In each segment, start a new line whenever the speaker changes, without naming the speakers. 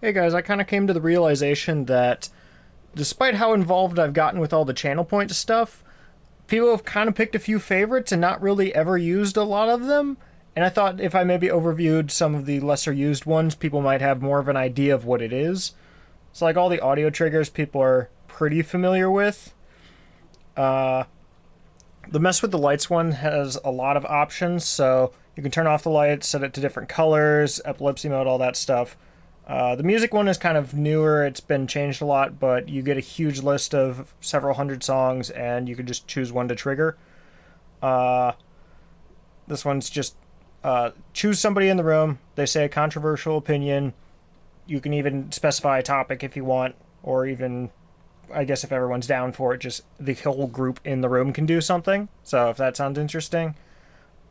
Hey guys, I kind of came to the realization that despite how involved I've gotten with all the channel point stuff, people have kind of picked a few favorites and not really ever used a lot of them. And I thought if I maybe overviewed some of the lesser used ones, people might have more of an idea of what it is. So, like all the audio triggers, people are pretty familiar with. Uh, the Mess with the Lights one has a lot of options, so you can turn off the lights, set it to different colors, epilepsy mode, all that stuff. The music one is kind of newer. It's been changed a lot, but you get a huge list of several hundred songs, and you can just choose one to trigger. Uh, this one's just choose somebody in the room. They say a controversial opinion. You can even specify a topic if you want, or even, I guess if everyone's down for it, just the whole group in the room can do something. So if that sounds interesting.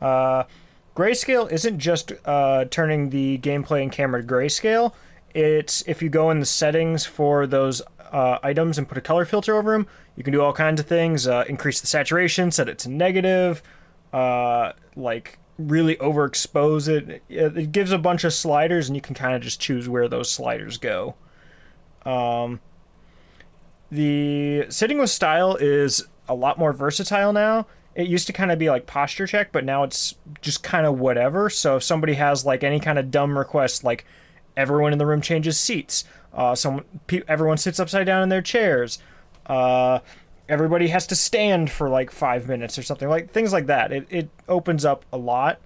Grayscale isn't just turning the gameplay and camera to grayscale. It's if you go in the settings for those items and put a color filter over them, you can do all kinds of things. Increase the saturation, set it to negative, like really overexpose it. It gives a bunch of sliders, and you can kind of just choose where those sliders go. The sitting with style is a lot more versatile now. It used to kind of be like posture check, but now it's just kind of whatever. So if somebody has like any kind of dumb request, like everyone in the room changes seats, everyone sits upside down in their chairs, everybody has to stand for like 5 minutes or something, like things like that. It opens up a lot.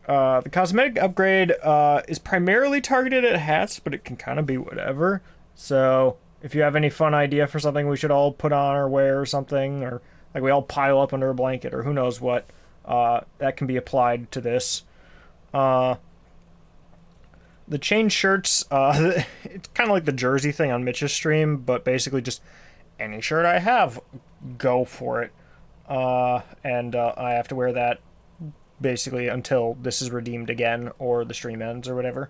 The cosmetic upgrade is primarily targeted at hats, but it can kind of be whatever. So if you have any fun idea for something we should all put on or wear or something, or like we all pile up under a blanket or who knows what, that can be applied to this. The change shirts, it's kind of like the jersey thing on Mitch's stream, but basically just any shirt I have, go for it. And I have to wear that basically until this is redeemed again or the stream ends or whatever.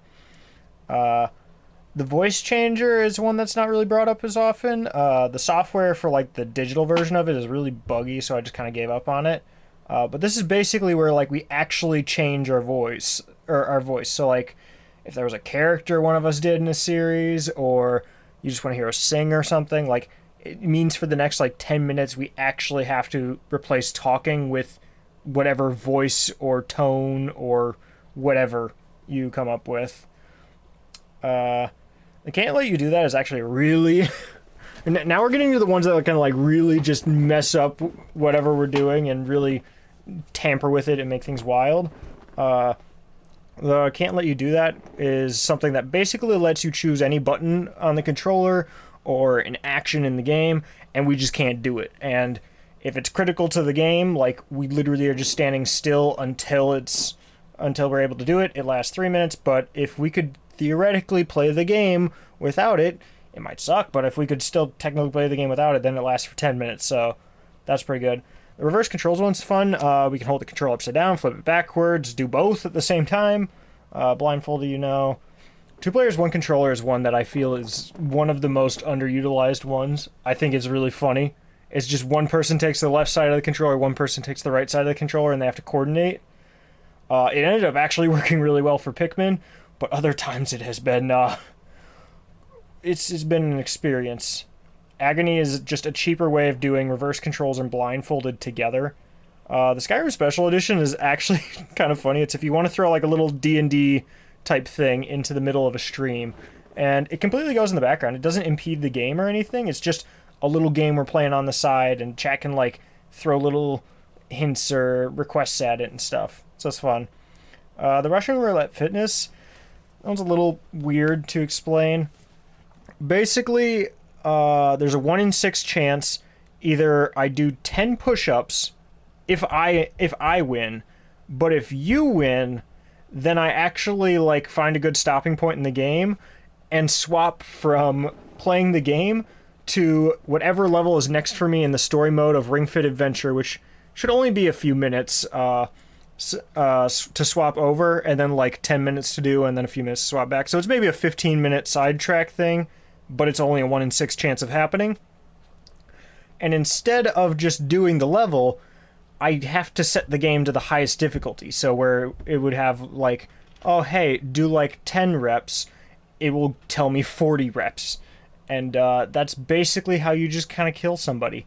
The voice changer is one that's not really brought up as often. The software for like the digital version of it is really buggy, so I just kind of gave up on it. But this is basically where like we actually change our voice or our voice. So like if there was a character one of us did in a series, or you just want to hear us sing or something, like it means for the next like 10 minutes we actually have to replace talking with whatever voice or tone or whatever you come up with. I can't let you do that is actually really... And now we're getting to the ones that are kind of like really just mess up whatever we're doing and really tamper with it and make things wild. The can't let you do that is something that basically lets you choose any button on the controller or an action in the game, and we just can't do it. And if it's critical to the game, like we literally are just standing still until we're able to do it. It lasts 3 minutes, but if we could theoretically play the game without it, it might suck, but if we could still technically play the game without it, then it lasts for 10 minutes, so that's pretty good. The reverse controls one's fun. We can hold the control upside down, flip it backwards, do both at the same time. Blindfolded, you know. 2 players, 1 controller is one that I feel is one of the most underutilized ones. I think it's really funny. It's just one person takes the left side of the controller, one person takes the right side of the controller, and they have to coordinate. It ended up actually working really well for Pikmin, but other times it has been it's been an experience. Agony is just a cheaper way of doing reverse controls and blindfolded together. The Skyrim Special Edition is actually kind of funny. It's if you want to throw like a little D&D type thing into the middle of a stream, and it completely goes in the background. It doesn't impede the game or anything. It's just a little game we're playing on the side, and chat can like throw little hints or requests at it and stuff. So it's fun. The Russian Roulette Fitness, that one's a little weird to explain. Basically, there's a 1 in 6 chance either I do 10 push-ups if I win, but if you win, then I actually like find a good stopping point in the game and swap from playing the game to whatever level is next for me in the story mode of Ring Fit Adventure, which should only be a few minutes to swap over, and then like 10 minutes to do, and then a few minutes to swap back. So it's maybe a 15-minute sidetrack thing, but it's only a 1 in 6 chance of happening. And instead of just doing the level, I have to set the game to the highest difficulty. So where it would have like, oh hey, do like 10 reps, it will tell me 40 reps. And that's basically how you just kind of kill somebody.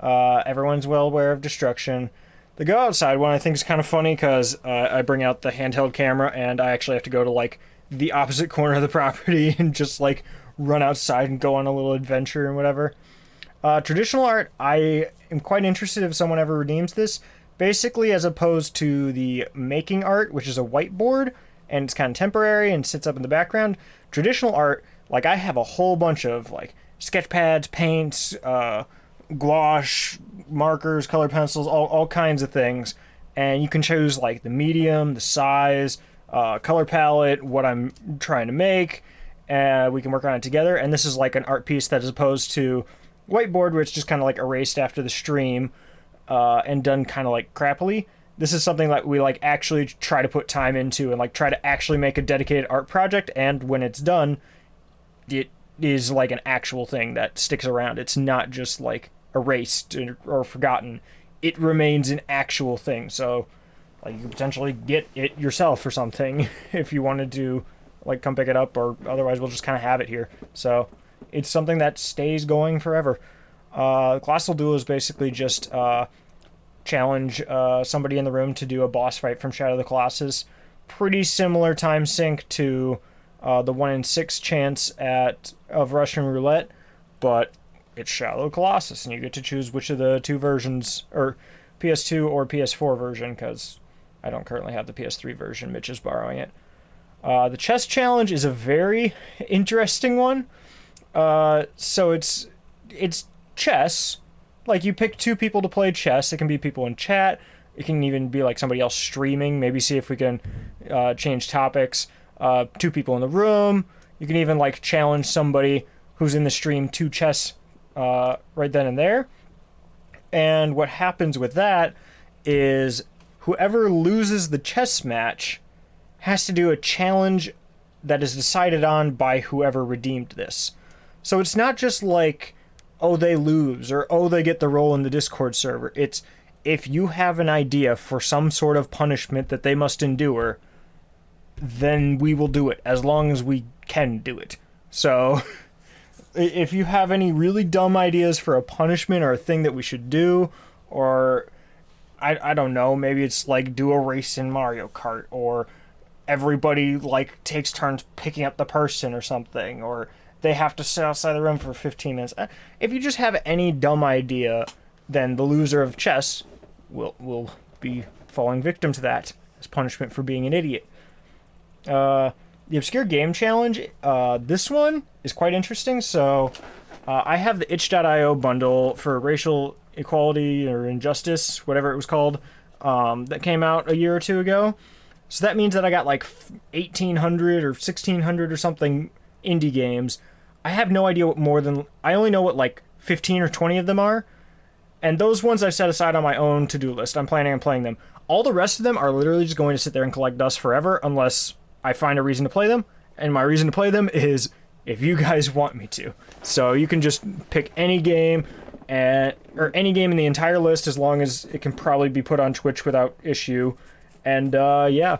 Everyone's well aware of destruction. The go outside one I think is kind of funny because I bring out the handheld camera and I actually have to go to like the opposite corner of the property and just like run outside and go on a little adventure and whatever. Traditional art, I am quite interested if someone ever redeems this. Basically, as opposed to the making art, which is a whiteboard and it's kind of temporary and sits up in the background, traditional art, like I have a whole bunch of like sketch pads, paints, gouache, markers, color pencils, all kinds of things. And you can choose like the medium, the size, color palette, what I'm trying to make, and we can work on it together. And this is like an art piece that, as opposed to whiteboard, where it's just kind of like erased after the stream and done kind of like crappily. This is something that we like actually try to put time into and like try to actually make a dedicated art project. And when it's done, it is like an actual thing that sticks around. It's not just like erased or forgotten. It remains an actual thing. So like you could potentially get it yourself or something if you wanted to like come pick it up, or otherwise we'll just kind of have it here. So it's something that stays going forever. Colossal Duel is basically just challenge somebody in the room to do a boss fight from Shadow of the Colossus. Pretty similar time sync to the 1 in 6 chance of Russian Roulette, but it's Shadow of the Colossus, and you get to choose which of the two versions, or PS2 or PS4 version, because I don't currently have the PS3 version. Mitch is borrowing it. The chess challenge is a very interesting one. So it's chess. Like, you pick two people to play chess. It can be people in chat. It can even be like somebody else streaming. Maybe see if we can change topics. Two people in the room. You can even like challenge somebody who's in the stream to chess right then and there. And what happens with that is whoever loses the chess match has to do a challenge that is decided on by whoever redeemed this. So it's not just like, oh, they lose, or oh, they get the role in the Discord server. It's if you have an idea for some sort of punishment that they must endure, then we will do it, as long as we can do it. So if you have any really dumb ideas for a punishment or a thing that we should do, or I don't know, maybe it's like do a race in Mario Kart, or everybody like takes turns picking up the person or something, or they have to sit outside the room for 15 minutes. If you just have any dumb idea, then the loser of chess will be falling victim to that as punishment for being an idiot. The Obscure Game Challenge, this one is quite interesting. So I have the itch.io bundle for racial equality or injustice, whatever it was called, that came out a year or two ago. So that means that I got like 1,800 or 1,600 or something indie games. I have no idea what more than... I only know what like 15 or 20 of them are. And those ones I've set aside on my own to-do list. I'm planning on playing them. All the rest of them are literally just going to sit there and collect dust forever unless I find a reason to play them. And my reason to play them is if you guys want me to. So you can just pick any game, or any game in the entire list, as long as it can probably be put on Twitch without issue. And yeah,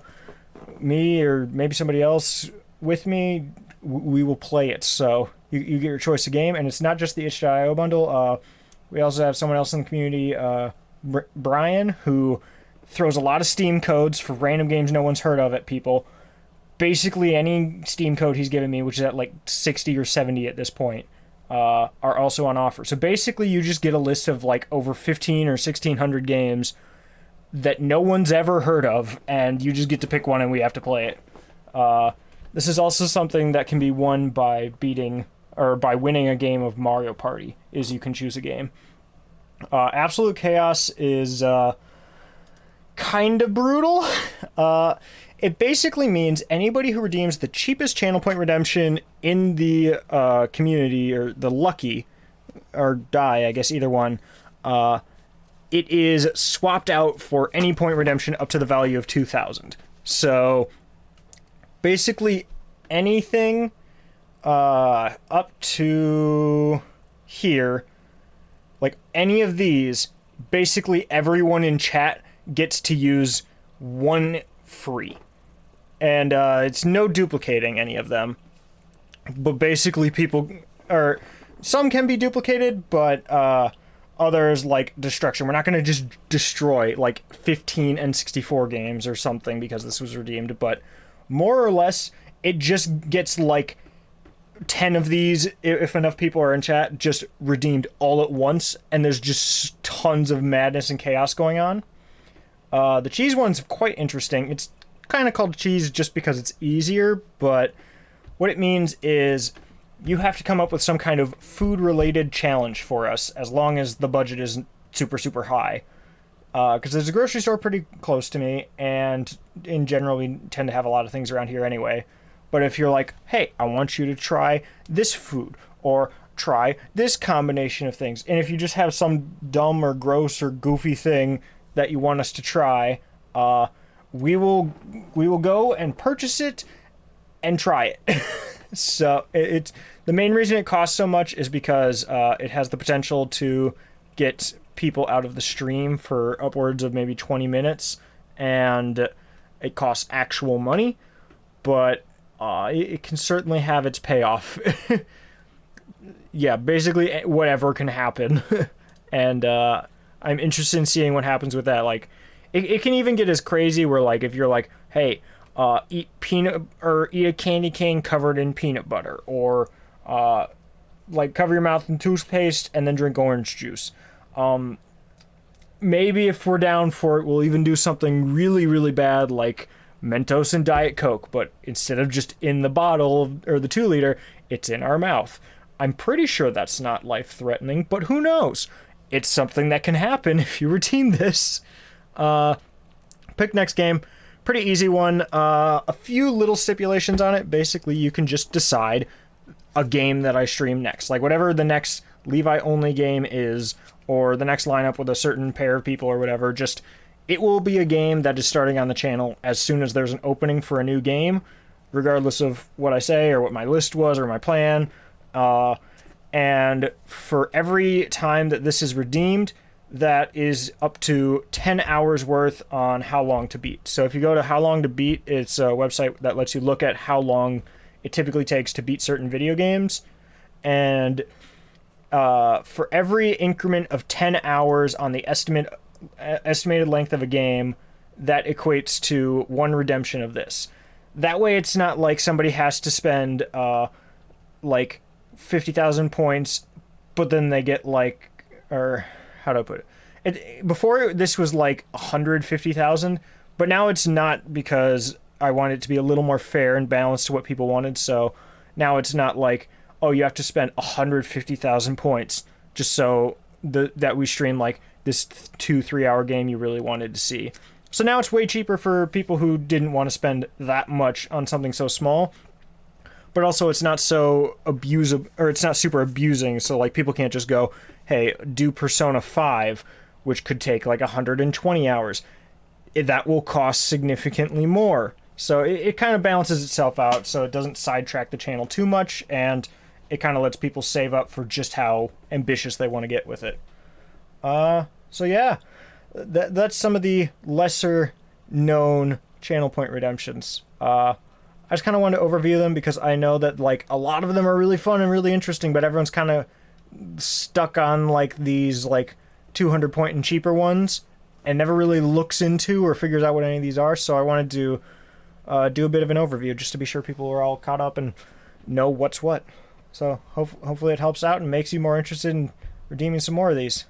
me or maybe somebody else with me, we will play it. So you get your choice of game, and it's not just the itch.io bundle. We also have someone else in the community, Brian, who throws a lot of Steam codes for random games no one's heard of at people. Basically any Steam code he's given me, which is at like 60 or 70 at this point, are also on offer. So basically you just get a list of like over 15 or 1,600 games that no one's ever heard of, and you just get to pick one and we have to play it. This is also something that can be won by by winning a game of Mario Party, is you can choose a game. Absolute Chaos is kind of brutal. It basically means anybody who redeems the cheapest channel point redemption in the community, or the lucky, or die, I guess either one, it is swapped out for any point redemption up to the value of 2,000. So basically anything up to here, like any of these, basically everyone in chat gets to use one free. And it's no duplicating any of them. but basically people, or some can be duplicated, but others like destruction. We're not going to just destroy like 15 N64 games or something because this was redeemed, but more or less it just gets like 10 of these, if enough people are in chat, just redeemed all at once, and there's just tons of madness and chaos going on. The cheese one's quite interesting. It's kind of called cheese just because it's easier, but what it means is you have to come up with some kind of food-related challenge for us, as long as the budget isn't super, super high. Because there's a grocery store pretty close to me, and in general we tend to have a lot of things around here anyway. But if you're like, hey, I want you to try this food, or try this combination of things, and if you just have some dumb or gross or goofy thing that you want us to try, we will go and purchase it and try it. So it's the main reason it costs so much is because it has the potential to get people out of the stream for upwards of maybe 20 minutes, and it costs actual money, but it can certainly have its payoff. Yeah, basically whatever can happen. And I'm interested in seeing what happens with that. Like, it can even get as crazy where, like, if you're like, hey, eat a candy cane covered in peanut butter, or like cover your mouth in toothpaste and then drink orange juice. Maybe if we're down for it, we'll even do something really, really bad like Mentos and Diet Coke, but instead of just in the bottle or the 2-liter, it's in our mouth. I'm pretty sure that's not life-threatening, but who knows? It's something that can happen if you redeem this. Pick next game. Pretty easy one. A few little stipulations on it. Basically, you can just decide a game that I stream next. Like, whatever the next Levi-only game is, or the next lineup with a certain pair of people or whatever, just... it will be a game that is starting on the channel as soon as there's an opening for a new game, regardless of what I say or what my list was or my plan. And for every time that this is redeemed, that is up to 10 hours worth on How Long to Beat. So if you go to How Long to Beat, it's a website that lets you look at how long it typically takes to beat certain video games. And for every increment of 10 hours on the estimated length of a game, that equates to one redemption of this. That way it's not like somebody has to spend like 50,000 points, but then they get like, or how do I put it? Before this was like 150,000, but now it's not, because I want it to be a little more fair and balanced to what people wanted. So now it's not like, oh, you have to spend 150,000 points just so that we stream like this 2-3 hour game you really wanted to see. So now it's way cheaper for people who didn't want to spend that much on something so small. But also it's not so abusive, or it's not super abusing, so like people can't just go, hey, do Persona 5, which could take like 120 hours. That will cost significantly more. So it kind of balances itself out, so it doesn't sidetrack the channel too much, and it kind of lets people save up for just how ambitious they want to get with it. So yeah, that's some of the lesser known channel point redemptions. I just kind of wanted to overview them because I know that like a lot of them are really fun and really interesting, but everyone's kind of stuck on like these like 200 point and cheaper ones and never really looks into or figures out what any of these are. So I wanted to do a bit of an overview just to be sure people are all caught up and know what's what. So hopefully it helps out and makes you more interested in redeeming some more of these.